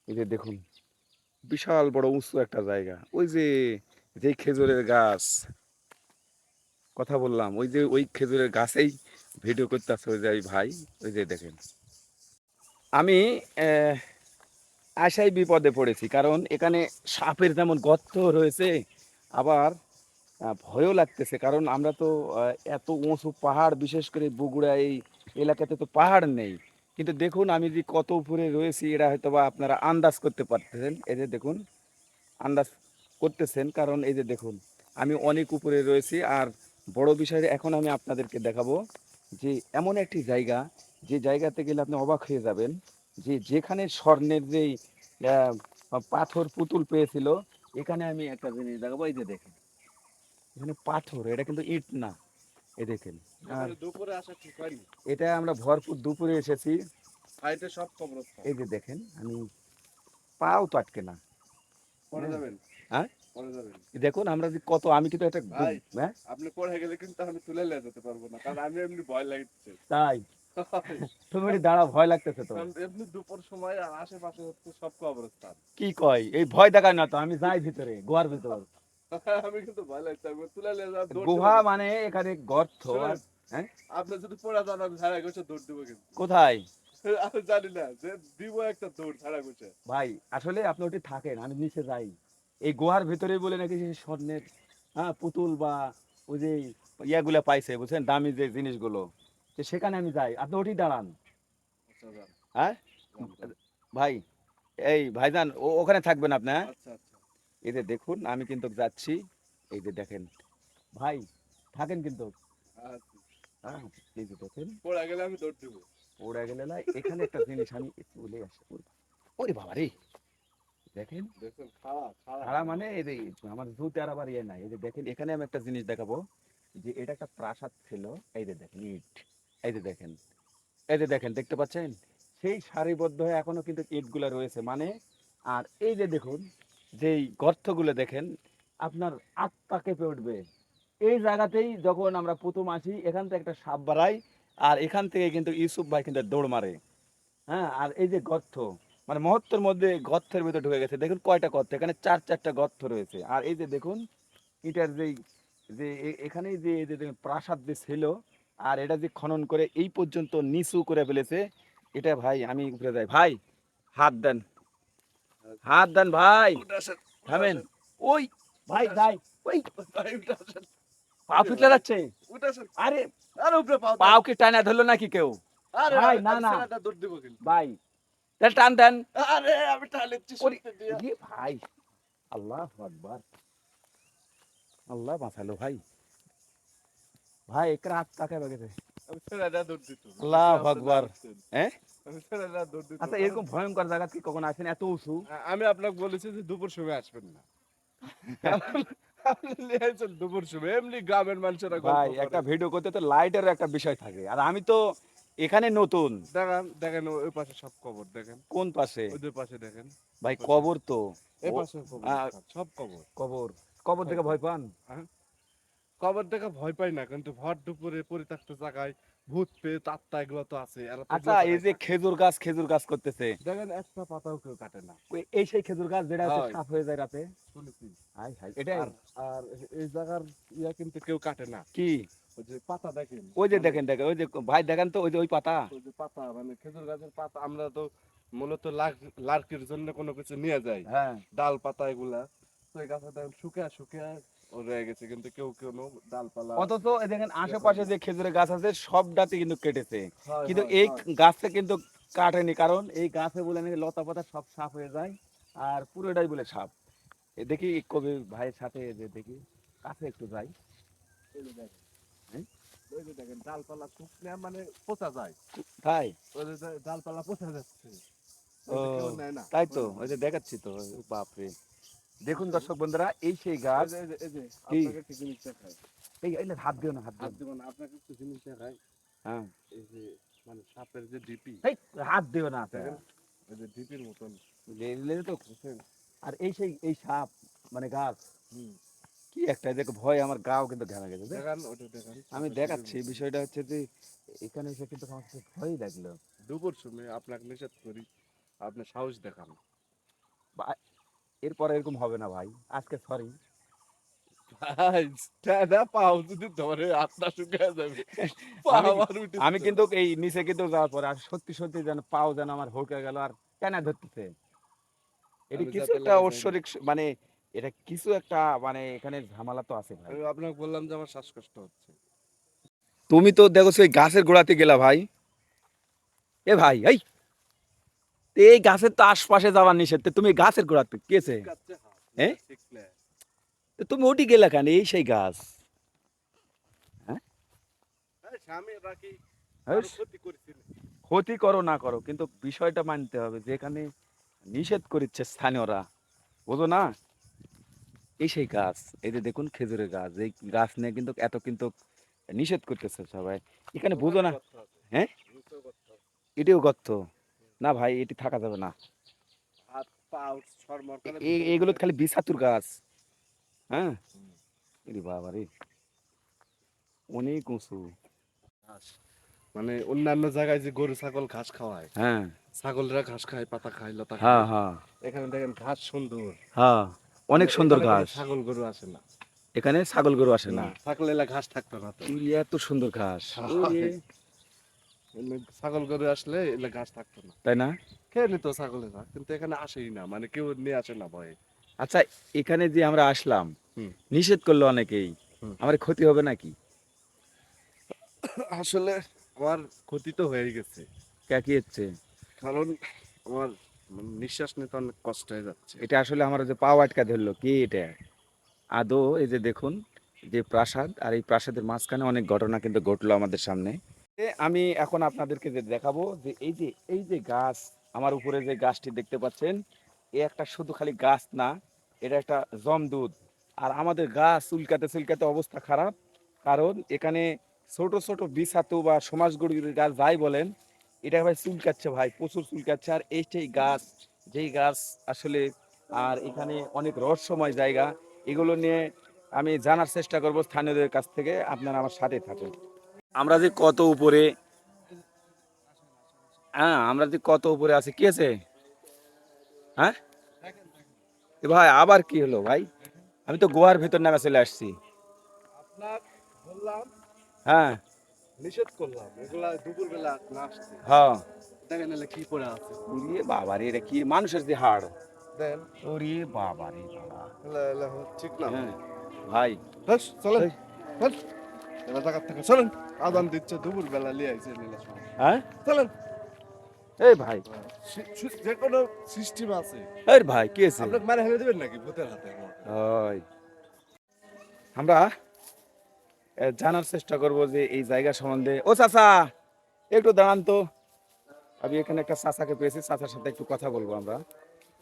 এই যে দেখুন, বিশাল বড় উঁচু একটা জায়গা। ওই যে যেই খেজুরের গাছ কথা বললাম, ওই যে ওই খেজুরের গাছেই ভিডিও করতেছে ওই যে ওই ভাই, ওই যে দেখেন। আমি আশায় বিপদে পড়েছি, কারণ এখানে সাপের যেমন গর্ত রয়েছে, আবার ভয়ও লাগতেছে, কারণ আমরা তো এত উঁচু পাহাড়, বিশেষ করে বগুড়া এই এলাকাতে তো পাহাড় নেই। কিন্তু দেখুন আমি যে কত উপরে রয়েছি, এটা হয়তো বা আপনারা আন্দাজ করতে পারতেছেন। এই যে দেখুন, আন্দাজ করতেছেন, কারণ এই যে দেখুন আমি অনেক উপরে রয়েছি। আর বড় বিষয় এখন আমি আপনাদেরকে দেখাবো যে এমন একটি জায়গা, যে জায়গাতে গেলে আপনি অবাক হয়ে যাবেন, যে যেখানে স্বর্ণের যেই আহ, পাথর পুতুল পেয়েছিল, এখানে আমি একটা জিনিস দেখাবো। এই যে দেখেন, এখানে পাথর, এটা কিন্তু ইট না। এই দেখেন। আর এবারে দুপুরে আসা ঠিক হয়নি। এটা আমরা ভরপুর দুপুরে এসেছি। সাইডে সব কবরস্থান। এই যে দেখেন, আমি পাও তো আটকে না। পরে যাবেন, হ্যাঁ, পরে যাবেন। দেখুন আমরা যে কত, আমি কিন্তু একটা ভাই, হ্যাঁ, আপনি পরে গেলে কিন্তু আমি তুলে নিয়ে যেতে পারবো না, কারণ আমি এমনি ভয় লাগছে। তাই? তুমি একটু দাঁড়াও, ভয় লাগতেছে তো। কারণ এমনি দুপুর সময় আর আশেপাশে হচ্ছে সব কবরস্থান। কি কয়, এই ভয় দেখায় না তো, আমি যাই ভিতরে, গুহার ভিতর। আমি কিন্তু ভয় লাগছে, আমি তুলে নিয়ে যাওয়ার দৌড় দেবো গুহা কিন্তু। মানে এখানে গর্ত। আর শুনেন, হ্যাঁ, আপনি যদি পড়ে যান আমি ঝাড়া ঘুষে দৌড় দেবো কিন্তু। কোথায়? আমি জানি না, যে দিব একটা দৌড় ঝাড়া ঘুষে। ভাই আসলে আপনি ওটি থাকেন, আমি নিচে যাই। এই গুহার ভিতরে বলে নাকি সেই স্বর্ণের পুতুল বা ওই যে ইয়াগুলা পাইছে, বুঝছেন, দামি যে জিনিসগুলো, তো সেখানে আমি যাই, আপনি ওটি দাঁড়ান। আচ্ছা যান, হ্যাঁ যান, যান। ভাই, এই ভাইজান, ওখানে থাকবেন আপনি, হ্যাঁ? আচ্ছা আচ্ছা এই যে দেখুন আমি কিন্তু যাচ্ছি, এই যে দেখেন ভাই, থাকেন কিন্তু। আচ্ছা। হ্যাঁ, এই যে দেখেন, পড়ে গেলে আমি দৌড় দেবো। ওরা গেলে না, এখানে একটা জিনিস আমি চলে আসি। ওরে বাবা রে, দেখেন, দেখুন খাড়া খাড়া। খাড়া মানে এই যে আমার জুতে আর আবার ইয়ে নাই। এই যে দেখেন, এখানে আমি একটা জিনিস দেখাবো, যে এটা একটা প্রাসাদ ছিল। এই যে দেখেন ইট, এই যে দেখেন, এই যে দেখেন, দেখতে পাচ্ছেন সেই সারিবদ্ধ হয়ে এখনো কিন্তু ইটগুলো রয়েছে মানে। আর এই যে দেখুন, যেই গর্তগুলো দেখেন, আপনার আত্মা কেঁপে উঠবে। এই জায়গাতেই যখন আমরা প্রথম আসি, এখান থেকে একটা সাপ বাড়াই, আর এখান থেকে কিন্তু ইউসুফ ভাই কিন্তু দৌড় মারে। হ্যাঁ, আর এই যে গর্ত, মানে মুহূর্তের মধ্যে গর্তের ভিতরে ঢুকে গেছে। দেখুন কয়টা গর্ত, এখানে চারটা গর্ত রয়েছে। আর এই যে দেখুন, এটার যেই যে এখানেই যে এই যে দেখুন প্রাসাদ যে ছিল, আর এটা যে খনন করে এই পর্যন্ত নিচু করে ফেলেছে। এটা ভাই, আমি উপরে যাই ভাই, হাত দেন, হাত দেন ভাই। উঠে আসেন। থামেন। ওই ভাই যাই, ওই ভাই উঠে আসেন, পা পিছলে যাচ্ছে। উঠে আসেন। আরে আরে উপরে পাও দেন। পাও কি টানা ধরলো নাকি কেউ? আরে ভাই, না, আমি না। ছেলেটা দৌড় দিব কিন্তু। ভাই তাহলে টান দেন। আরে আমি টালেছি ওরে, শক্তি দিয়া। এ ভাই, আল্লাহু আকবার, আল্লাহ বাঁচালো ভাই। ভাই একরা হাত তাকায় বাগেছে। আমি ছেলেটা দৌড় দিত। আল্লাহু আকবার। হ্যাঁ? আমি ছেলেটা দৌড় দিত। আচ্ছা এরকম ভয়ঙ্কর জায়গা কি কখনো আসেন এত উঁচু? আমি আপনাকে বলেছি যে দুপুর সময় আসবেন না। আপনি নিয়ে আসছেন দুপুর সময়। এমনি গ্রামের মানুষেরা গল্প ভাই করে। একটা ভিডিও করতে তো লাইটের একটা বিষয় থাকে। আর আমি তো এখানে নতুন। দেখেন, দেখেন ওই পাশে সব কবর দেখেন। কোন পাশে? ওই দুই পাশে দেখেন। ভাই কবর তো। এই ও, পাশে কবর, আহ, সব কবর। কবর, কবর দেখে ভয় পান? হ্যাঁ? কবর দেখে ভয় পাই না, কিন্তু ভর দুপুরে পরিত্যক্ত জায়গায় ভূত পেত আত্মা এগুলো তো আছে, এরা তো আচ্ছা এগুলো এই ছাড়াই যে থাকে। খেজুর গাছ করতেছে, দেখেন একটা পাতাও কেউ কাটে না। এই সেই খেজুর গাছ যেটা হচ্ছে হয়। সাপ হয়ে যায় রাতে? শুনেছি। হাই হাই, এটাই আর আর এই জায়গার ইয়া কিন্তু কেউ কাটে না। কি? ওই যে পাতা দেখেন, ওই যে মানে দেখেন দেখেন, ওই যে ভাই দেখেন তো, ওই যে ওই পাতা। ওই যে পাতা মানে খেজুর গাছের পাতা, আমরা তো মূলত লার্কির জন্য কোনো কিছু নিয়ে যাই, হ্যাঁ, ডাল পাতা এগুলা। তো এই গাছটা দেখেন শুকিয়ে শুকিয়ে রয়ে গেছে, কিন্তু কেউ কোনো ডালপালা। অথচ এই দেখেন আশেপাশে যে খেজুরের গাছ আছে সব ডাতে কিন্তু কেটেছে, হয় কিন্তু হয় এই হয়। গাছটা কিন্তু কাটেনি, কারণ এই গাছে বলে নাকি লতা পাতা সব সাপ হয়ে যায়, আর পুরোটাই বলে সাপ। এ দেখি কবি ভাইয়ের সাথে যে দেখি কাছে একটু যাই। এই যে দেখেন, হ্যাঁ? ওই যে দেখেন ডালপালা শুকলে মানে পচা যায়। তাই? ওই যে ডালপালা পচা যাচ্ছে। ও ওই যে কেউ নেয় না। তাই তো, ওই যে দেখাচ্ছি তো, বাপরে। দেখুন দর্শক বন্ধুরা, এই সেই গাছ। এই যে কি? আপনাকে একটা জিনিস দেখাই। এই না, হাত দিও না, হাত দিও হাত না। দিব না, আপনাকে একটা জিনিস দেখাই। হ্যাঁ, এই যে মানে সাপের যে ডিপি, এই হাত দিও না দেখেন ওই যে ডিপির মতন, তো। বুঝছেন? আর এই সেই এই সাপ মানে গাছ, হুম। কি একটা দেখো, ভয় আমার গাও কিন্তু ঘেমে গেছে যে। দেখেন ওটা দেখেন। আমি সাপের দেখাচ্ছি, ডিপির মতন। বিষয়টা হচ্ছে যে এখানে এসে কিন্তু আমার কাছে ভয়ই লাগলো। দুপুর সময় আপনাকে নিষেধ করি, আপনি সাহস দেখান। বা- এরপরে এরকম হবে না ভাই, আজকে সরি। ভাই টানা পাও যদি ধরে হাতটা শুকিয়ে যাবে। পা আমি আমার উঠেছে আমি তো। কিন্তু এই নিচে কিন্তু যাওয়ার পরে আর সত্যি সত্যি যেন পাও যেন আমার হকে গেল, আর কেন ধরতেছে। এটা আমি কিছু যাতে একটা লেগে যায়নি। ঐশ্বরিক মানে, এটা কিছু একটা মানে এখানে ঝামেলা তো আছে ভাই। আমি আপনাকে বললাম যে আমার শ্বাসকষ্ট হচ্ছে। তুমি তো দেখো সেই গাছের গোড়াতে গেলা ভাই। এ ভাই এই, এই গাছের তো আশপাশে যাওয়ার নিষেধ, তো তুমি গাছের গোড়াতে কেছে? কাচ্ছে হাত, হ্যাঁ, এটা শিখলে। তো তুমি ওটি গেলা কেন? এই সেই গাছ। হ্যাঁ, এই স্বামী বাকি হ্যাঁ, কারো ক্ষতি করেছিল। ক্ষতি করো না করো, কিন্তু বিষয়টা মানতে হবে, যেখানে নিষেধ করিচ্ছে স্থানীয়রা, বুঝো না? এই সেই গাছ, এই যে দেখুন খেজুরের গাছ, এই গাছ নিয়ে কিন্তু এত কিন্তু নিষেধ করতেছে সবাই, এখানে বুঝো ওখানে না? গর্ত আছে, হ্যাঁ, নিচেও গর্ত আছে। এটিও গর্ত। না ভাই, এটি থাকা যাবে না। হাত পা সরমর করে এগুলো ভিতরে তো খালি বিষাতুর গাছ। হ্যাঁ, হুম, এরে বাবা রে, অনেক উঁচু। ঘাস। মানে অন্যান্য জায়গায় যে গরু ছাগল ঘাস খাওয়ায়, হ্যাঁ, ছাগলরা ঘাস খায়, পাতা খায়, লতা হ্যাঁ, খায়। হ্যাঁ, এখানে দেখেন ঘাস সুন্দর। হ্যাঁ, অনেক সুন্দর এখানে কোনো ঘাস। ছাগল গরু আসে না। এখানে ছাগল গরু আসে না। থাকলে এলা ঘাস থাকতো না তো। এই এত সুন্দর ঘাস, ওরে, এমনি ছাগল গরু আসলে এলা ঘাস থাকতো না। তাই না? খেয়ে নিত ছাগলেরা, কিন্তু এখানে আসেই না, মানে কেউ নিয়ে আসে না ভয়ে। আচ্ছা, এখানে যে আমরা আসলাম, হুম। নিষেধ করলো অনেকেই, হুম। আমার ক্ষতি হবে নাকি? আসলে আমার ক্ষতি তো হয়ে গেছে, কে কি হচ্ছে? কারণ আমার নিঃশ্বাস নিতে অনেক কষ্ট হয়ে যাচ্ছে। এটা আসলে আমার যে পাও আটকা ধরলো, কি এটা আদৌ? এই যে দেখুন, যে প্রাসাদ, আর এই প্রাসাদের মাঝখানে অনেক ঘটনা কিন্তু ঘটলো আমাদের সামনে। আমি এখন আপনাদেরকে যে দেখাবো যে এই যে গাছ, আমার উপরে যে গাছটি দেখতে পাচ্ছেন, এ একটা শুধু খালি গাছ না, এটা একটা জমদূত। আর আমাদের গাছ চুলকাতে চুলকাতে অবস্থা খারাপ, কারণ এখানে ছোট ছোট বিছাতু বা সমাজগুড়ির গাছ যাই বলেন, এটা ভাই চুলকাচ্ছে ভাই, প্রচুর চুলকাচ্ছে। আর এই সেই গাছ, যেই গাছ আসলে, আর এখানে অনেক রহস্যময় জায়গা, এগুলো নিয়ে আমি জানার চেষ্টা করব স্থানীয়দের কাছ থেকে। আপনারা আমার সাথে থাকুন। আমরা যে কত উপরে, হ্যাঁ আমরা যে কত উপরে আছি, কি আছে? হ্যাঁ, এ ভাই আবার কি হলো ভাই? আমি তো গোয়ার ভিতর নামে চলে আসছি। আপনার বললাম, হ্যাঁ, নিষেধ করলাম এগুলা দুপুর বেলা না আসতে। হ্যাঁ, দেখেন এলা কি পড়ে আছে। বাবা রে, এটা কি মানুষের যে হাড়! দেন ওরে বাবা রে বাবা। ঠিক না হ্যাঁ ভাই হাস, চলেন এই, হাস। এলা জায়গার থেকে চলেন, আদান দিচ্ছে দুপুর বেলা লিয়ে আইছে লীলা সময় হ্যাঁ চলেন। এই ভাই, যে কোনো সিস্টেম আছে, এই ভাই কি আছে? আপনাকে মারে হেলে দেবেন নাকি ভূতের হাতে? ওই আমরা জানার চেষ্টা করব যে এই জায়গা সম্বন্ধে। ও চাচা একটু দাঁড়ান তো, আমি এখানে একটা চাচাকে পেয়েছি, চাচার সাথে একটু কথা বলবো আমরা।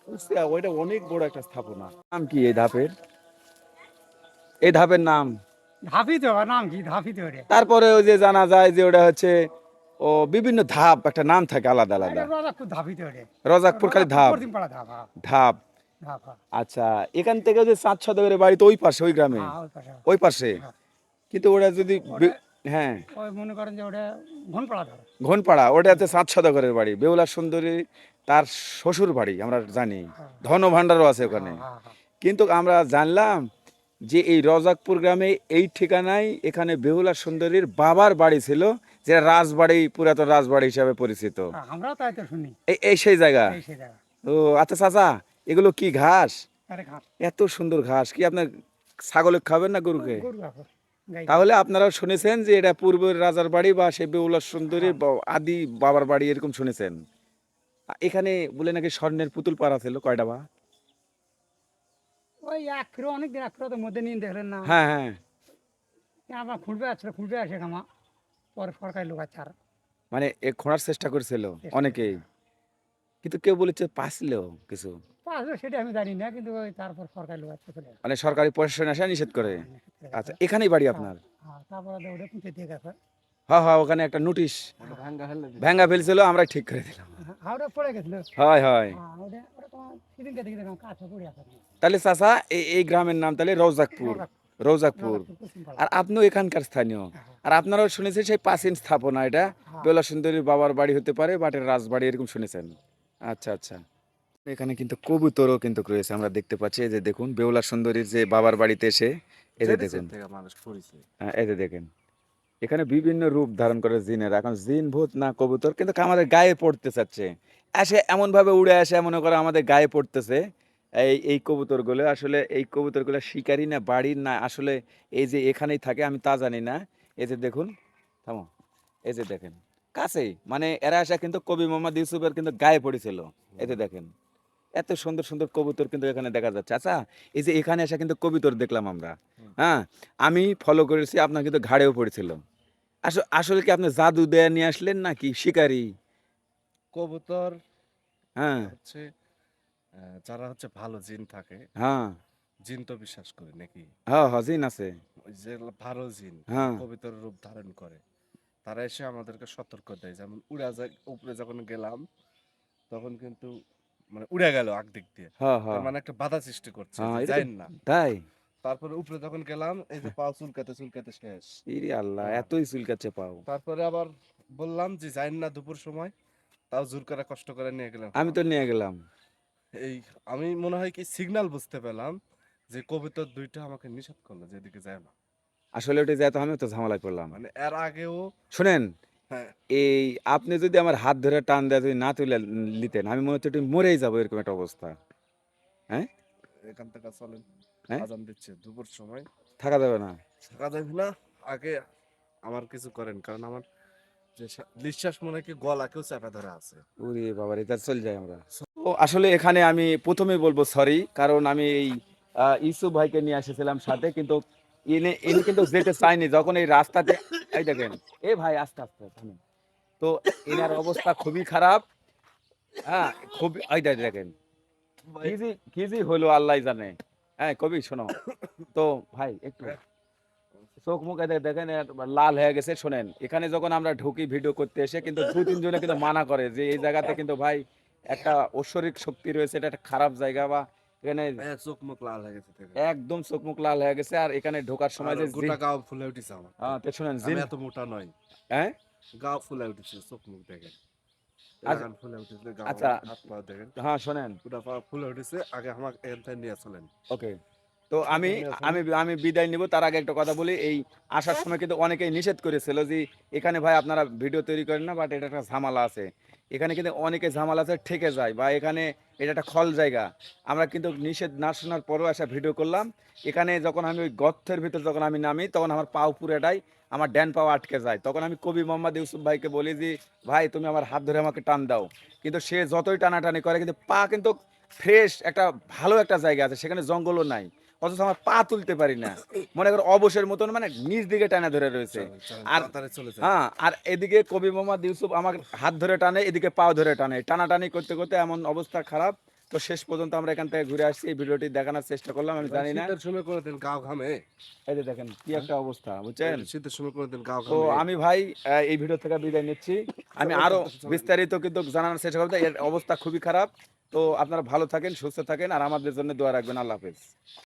বুঝছি, ওইটা অনেক বড় একটা স্থাপনা। নাম কি এই ধাপের? এই ধাপের নাম? ধাপি তো নাম কি ধাপি তো রে তারপরে ওই যে জানা যায় যে ওটা হচ্ছে ও বিভিন্ন ধাপ, একটা নাম থাকে আলাদা আলাদা। রাজাপুর ধাপি তো রে রজাকপুর খালি ধাপ পশ্চিম পাড়া ধাপ ধাপ। ধাপ আচ্ছা, এখান থেকে যে চাঁদ সদরের বাড়ি তো ওই পাশে, ওই গ্রামে, হ্যাঁ ওই পাশে ওই পাশে। হ্যাঁ। কিন্তু ওটা যদি হ্যাঁ ওই মনে করেন যে ওটা ঘনপাড়া ধাপ ঘনপাড়া, ওটা হচ্ছে চাঁদ সদাগরের বাড়ি, বেহুলা সুন্দরী তার শ্বশুর বাড়ি আমরা জানি, ধন ভাণ্ডারও আছে ওখানে। কিন্তু আমরা জানলাম যে এই রজাকপুর গ্রামে এই ঠিকানায় এখানে বেহুলা সুন্দরীর বাবার বাড়ি ছিল, যেটা রাজবাড়ি, পুরাতন রাজবাড়ি হিসাবে পরিচিত। আমরা তাই তো শুনি এই সেই জায়গা। এই সে জায়গা ও আচ্ছা চাচা, এগুলো কি ঘাস? আরে ঘাট এত সুন্দর ঘাস কি আপনার ছাগলে খাবেন না গরুকে? গরু ঘাট গাই তাহলে আপনারা শুনেছেন যে এটা পূর্বের রাজার বাড়ি বা সে বেহুলা সুন্দরীর আদি বাবার বাড়ি, এরকম শুনেছেন। এখানে বলে নাকি স্বর্ণের পুতুল পাড়া ছিল, কয়টা বা? ওই এক ফিরো অনেক দিন এক ফিরো তো মধ্যে নিয়ে দেখলেন না হ্যাঁ হ্যাঁ, আমার খুঁজবে আসলে খুঁজবে আসে কামা পরে সরকারি লোক আছে আর মানে এ খোঁড়ার চেষ্টা করেছিল অনেকেই, কিন্তু কেউ বলেছে পাছিল কিছু। আসলে সেটা আমি জানি না কিন্তু ওই তারপর সরকারি লোক আছে চলে মানে সরকারি প্রশাসন আসা নিষেধ করে। আচ্ছা, এখানেই বাড়ি আপনার? হ্যাঁ তারপরে ওটা পুঁতে দিয়ে গেছে হ্যাঁ হ্যাঁ, ওখানে একটা নোটিশ ভাঙ্গা হেলে দিন। ভেঙ্গা ফেলছিল, আমরা ঠিক করে দিলাম। হাওড়া পড়ে গেছিল হয় হয়। হ্যাঁ ওটা ওটা তোমার সেদিনকে দেখে দেখলাম কাছে পড়ে আছে তাহলে চাচা এই গ্রামের নাম তাহলে রৌজাকপুর। রৌজাকপুর। পশ্চিম পাড়া আর আপনিও এখানকার স্থানীয়। আর আপনারাও শুনেছেন সেই প্রাচীন স্থাপনা, এটা বেলা সুন্দরীর বাবার বাড়ি হতে পারে, বাটের রাজবাড়ি, এরকম শুনেছেন। আচ্ছা আচ্ছা, এখানে কিন্তু কবুতরও কিন্তু রয়েছে, আমরা দেখতে পাচ্ছি। এই যে দেখুন, বেহুলা সুন্দরীর যে বাবার বাড়িতে এসে এই যে দেখুন, থেকে মানুষ পরিচয় হ্যাঁ, এই যে দেখেন, এখানে বিভিন্ন রূপ ধারণ করে জিনের। এখন জিন ভূত না কবুতর, কিন্তু আমাদের গায়ে পড়তে চাচ্ছে, এসে এমন ভাবে উড়ে আসে, মনে করে আমাদের গায়ে পড়তেছে। এই কবুতরগুলো আসলে, এই কবুতরগুলো শিকারি না বাড়ির না আসলে এই যে এখানেই থাকে, আমি তা জানি না। এই যে দেখুন, থামো, এই যে দেখেন কাছেই, মানে এরা আসা কিন্তু কবি মোহাম্মদ ইউসুফের কিন্তু গায়ে পড়েছিল। এই যে দেখেন, এত সুন্দর সুন্দর কবুতর কিন্তু এখানে দেখা যাচ্ছে। আচ্ছা, এই যে এখানে এসে কিন্তু কবুতর দেখলাম আমরা, হ্যাঁ, আমি ফলো করেছি, আপনার কিন্তু ঘাড়েও পড়েছিল। আসলে কি আপনি জাদু দেয়া নিয়ে আসলেন নাকি শিকারি? কবুতর হ্যাঁ হচ্ছে যারা হচ্ছে ভালো জিন থাকে, হ্যাঁ জিন তো বিশ্বাস করে নাকি, হ্যাঁ হ্যাঁ, জিন আছে। ওই যে ভালো জিন হ্যাঁ কবিতার রূপ ধারণ করে, তারা এসে আমাদেরকে সতর্ক দেয়। যেমন উড়া যায় উপরে যখন গেলাম তখন কিন্তু মানে উড়ে গেল আগ দিক দিয়ে, হ্যাঁ তার হ্যাঁ মানে একটা বাধা সৃষ্টি করছে হ্যাঁ, যে এটা তো যাইন না। তাই। তারপরে উপরে যখন গেলাম এই যে পা চুলকাতে চুলকাতে শেষ। ইরে আল্লাহ, হ্যাঁ। এতই চুলকাচ্ছে পাও। তারপরে আবার বললাম যে যাইন না দুপুর সময়, তাও জোর করে কষ্ট করে নিয়ে গেলাম। আমি তো নিয়ে গেলাম। এই আমি মনে হয় কি সিগন্যাল বুঝতে পেলাম যে কবিতার দুইটা আমাকে নিষেধ করলো যে এদিকে যায় না। আসলে ওটা যেত, আমিও তো ঝামেলা করলাম। মানে এর আগেও শুনেন, হ্যাঁ এই আপনি যদি আমার হাত ধরে টান দেয়, যদি না তুলে নিতেন, আমি মনে হচ্ছে একটু মরেই যাবো, এরকম একটা অবস্থা। হ্যাঁ এখান থেকে চলেন, হ্যাঁ, আজান দিচ্ছে দুপুর সময়, থাকা যাবে না। থাকা যাবে না। আগে আমার কিছু করেন, কারণ আমার যে নিঃশ্বাস মনে হয় কি গলাকেও চাপা ধরে আছে। ওরে বাবা রে, তা চলে যাই আমরা। ও আসলে এখানে আমি প্রথমেই বলবো সরি, কারণ আমি এই ইউসুফ ভাইকে নিয়ে এসেছিলাম সাথে, কিন্তু ইনি কিন্তু যেতে চাইনি। যখন এই রাস্তাতে, এই দেখেন, এ ভাই আস্তে আস্তে থামেন। তো এনার অবস্থা খুবই খারাপ। হ্যাঁ, খুবই, এই দেখেন কি যে হলো আল্লাহ জানে। হ্যাঁ কবি শোনো তো ভাই, একটু চোখ মুখ দেখেন লাল হয়ে গেছে। শোনেন, এখানে যখন আমরা ঢুকি ভিডিও করতে এসে, কিন্তু দু তিনজনে কিন্তু মানা করে যে এই জায়গাতে কিন্তু ভাই একটা ঐশ্বরিক শক্তি রয়েছে, এটা একটা খারাপ জায়গা, বা এখানে চোখ মুখ লাল হয়ে গেছে থেকে। একদম চোখ মুখ লাল হয়ে গেছে। আর এখানে ঢোকার সময় যে গোটা গাও ফুলে উঠেছে আমার। তো শুনেন, আমি জিন, এত মোটা নই, হ্যাঁ গাও ফুলে উঠেছে, চোখ মুখ দেখেন, আচ্ছা লাগান ফুলে উঠেছে, গাও আচ্ছা, হাত পা দেখেন, হ্যাঁ শোনেন, পুরা পা ফুলে উঠেছে। আগে আমাকে এখান থেকে নিয়ে চলেন। ওকে। তো আমি আমি বিদায় নিব, তার আগে একটা কথা বলি। এই আসার সময় কিন্তু অনেকেই নিষেধ করেছিল যে এখানে ভাই আপনারা ভিডিও তৈরি করেন না, বাট এটা একটা ঝামেলা আছে। এখানে কিন্তু অনেকে ঝামেলা আছে ঠেকে যায়, বা এখানে এটা একটা খল জায়গা। আমরা কিন্তু নিষেধ না শোনার পরেও একটা ভিডিও করলাম। এখানে যখন আমি ওই গর্তের ভিতর যখন আমি নামি, তখন আমার পাও পুরাটাই, আমার ড্যান পাও আটকে যায়। তখন আমি কবি মোহাম্মদ ইউসুফ ভাইকে বলি যে, ভাই তুমি আমার হাত ধরে আমাকে টান দাও। কিন্তু সে যতই টানাটানি করে, কিন্তু পা কিন্তু ফ্রেশ একটা ভালো একটা জায়গা আছে, সেখানে জঙ্গলও নাই, অথচ আমার পা তুলতে পারি না। মনে করো অবসের মতন, মানে নিচ দিকে টানা ধরে রয়েছে। চলেন, চলেন, আর তাড়াতাড়ি চলে যাই। হ্যাঁ, আর এদিকে কবি মোহাম্মদ ইউসুফ আমার হাত ধরে টানে, এদিকে পাও ধরে টানে, টানাটানি করতে করতে এমন অবস্থা খারাপ। তো শেষ পর্যন্ত আমরা এখান থেকে ঘুরে আসছি, এই ভিডিওটি দেখানোর চেষ্টা করলাম। আমি জানি না, শীতের সময় করে দেন গাও ঘামে। এই যে দেখেন কি একটা অবস্থা, বুঝছেন? শীতের সময় করে দেন গাও তো ঘামে। আমি ভাই এই ভিডিও থেকে বিদায় নিচ্ছি। আমি আরো বিস্তারিত কিন্তু জানানোর চেষ্টা করবো। এর অবস্থা খুবই খারাপ। তো আপনারা ভালো থাকেন, সুস্থ থাকেন, আর আমাদের জন্য দোয়া রাখবেন। আল্লাহ হাফেজ।